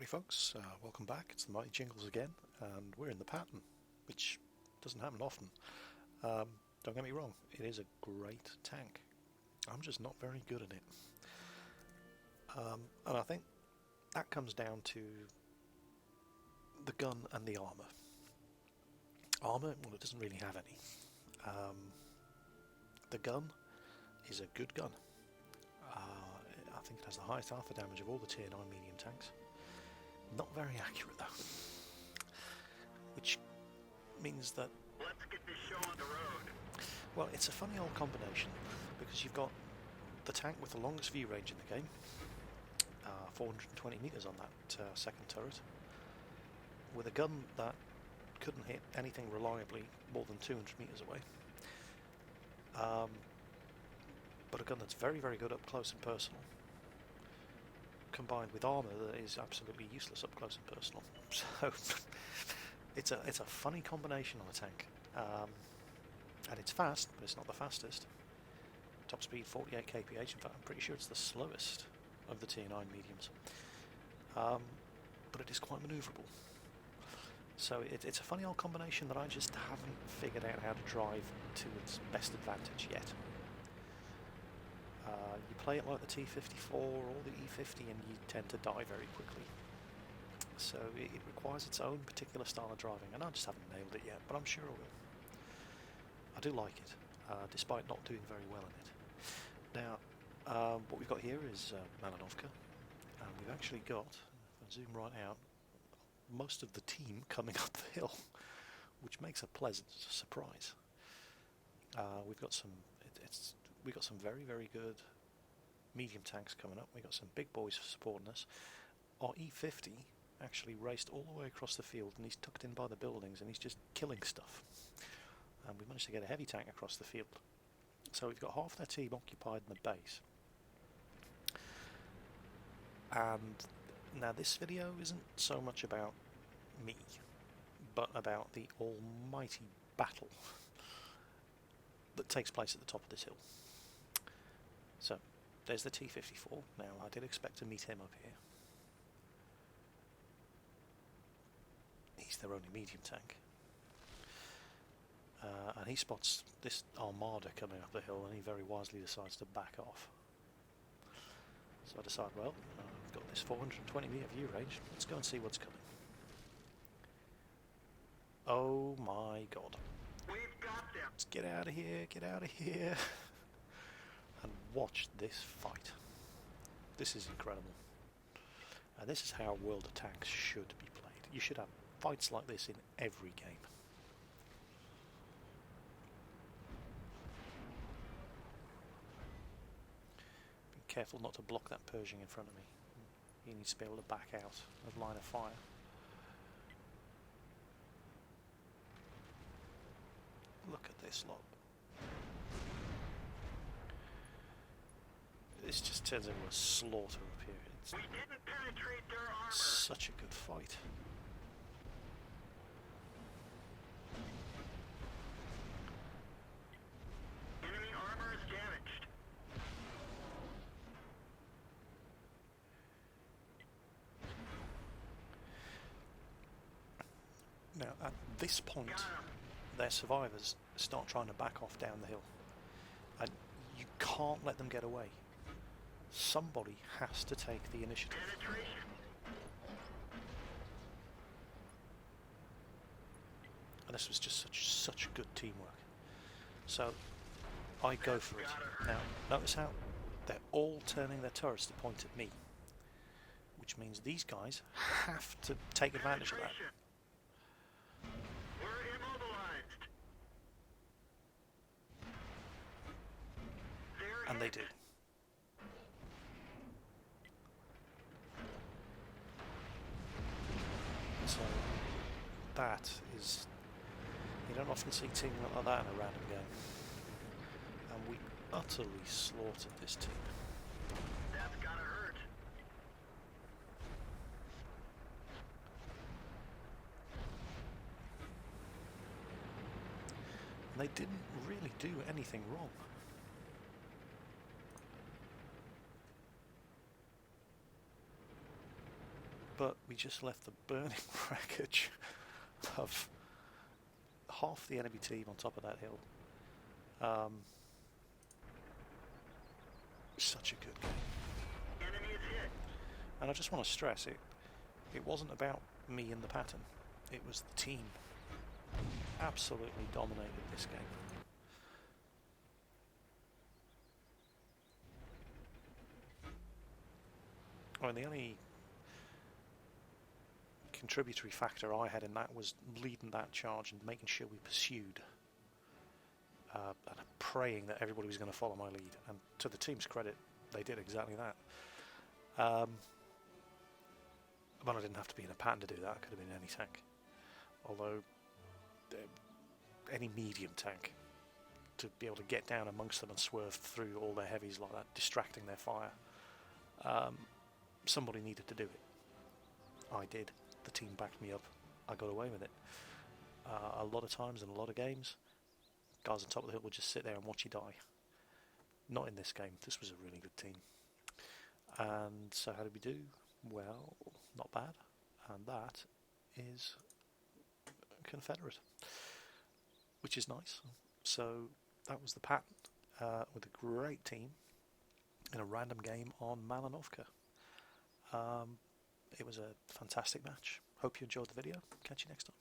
Howdy folks, welcome back. It's the Mighty Jingles again, and we're in the Patton, which doesn't happen often. Don't get me wrong, it is a great tank. I'm just not very good at it. And I think that comes down to the gun and the armour. Armour, well, it doesn't really have any. The gun is a good gun. I think it has the highest alpha damage of all the tier 9 medium tanks. Not very accurate though, which means that let's get this show on the road. Well, it's a funny old combination because you've got the tank with the longest view range in the game, 420 meters on that second turret, with a gun that couldn't hit anything reliably more than 200 meters away, but a gun that's very, very good up close and personal, combined with armour that is absolutely useless up close and personal. So it's a funny combination on a tank, and it's fast, but it's not the fastest. Top speed 48 kph. In fact, I'm pretty sure it's the slowest of the tier 9 mediums, but it is quite manoeuvrable. So it's a funny old combination that I just haven't figured out how to drive to its best advantage yet. You play it like the T54 or the E50 and you tend to die very quickly. So it requires its own particular style of driving, and I just haven't nailed it yet, but I'm sure I will. I do like it, despite not doing very well in it. Now, what we've got here is Malinovka, and we've actually got, if I zoom right out, most of the team coming up the hill, which makes a pleasant surprise. We've got some very, very good medium tanks coming up. We've got some big boys supporting us. Our E50 actually raced all the way across the field, and he's tucked in by the buildings and he's just killing stuff. And we managed to get a heavy tank across the field. So we've got half their team occupied in the base. And now this video isn't so much about me, but about the almighty battle that takes place at the top of this hill. So there's the T54. Now I did expect to meet him up here. He's their only medium tank. And he spots this armada coming up the hill, and he very wisely decides to back off. So I decide, well, I've got this 420 meter view range, let's go and see what's coming. Oh my god. We've got them. Let's get out of here, get out of here. And watch this fight. This is incredible. And this is how World of Tanks should be played. You should have fights like this in every game. Careful not to block that Pershing in front of me. He needs to be able to back out of line of fire. Look at this lot. This just turns into a slaughter up here. It's We didn't penetrate their armor. such a good fight. Enemy armor is damaged. Now, at this point, their survivors start trying to back off down the hill. And you can't let them get away. Somebody has to take the initiative. Penetration. And this was just such good teamwork. So I go for it. Now, notice how they're all turning their turrets to point at me, which means these guys have to take advantage of that. We're immobilized. And they do. So that is, you don't often see teamwork like that in a random game. And we utterly slaughtered this team. That's gotta hurt. And they didn't really do anything wrong. but we just left the burning wreckage of half the enemy team on top of that hill. Such a good game. Enemy is hit. And I just want to stress it wasn't about me and the Patton. It was the team. Absolutely dominated this game. I mean, the only contributory factor I had in that was leading that charge and making sure we pursued. And praying that everybody was going to follow my lead. And to the team's credit, they did exactly that. But I didn't have to be in a Patton to do that. I could have been in any tank. Although, any medium tank, to be able to get down amongst them and swerve through all their heavies like that, distracting their fire, somebody needed to do it. I did. The team backed me up. I got away with it. A lot of times in a lot of games, guys on top of the hill would just sit there and watch you die. Not in this game. This was a really good team. And so how did we do? Well, not bad. And that is Confederate, which is nice. So that was the Patton with a great team in a random game on Malinovka. It was a fantastic match. Hope you enjoyed the video. Catch you next time.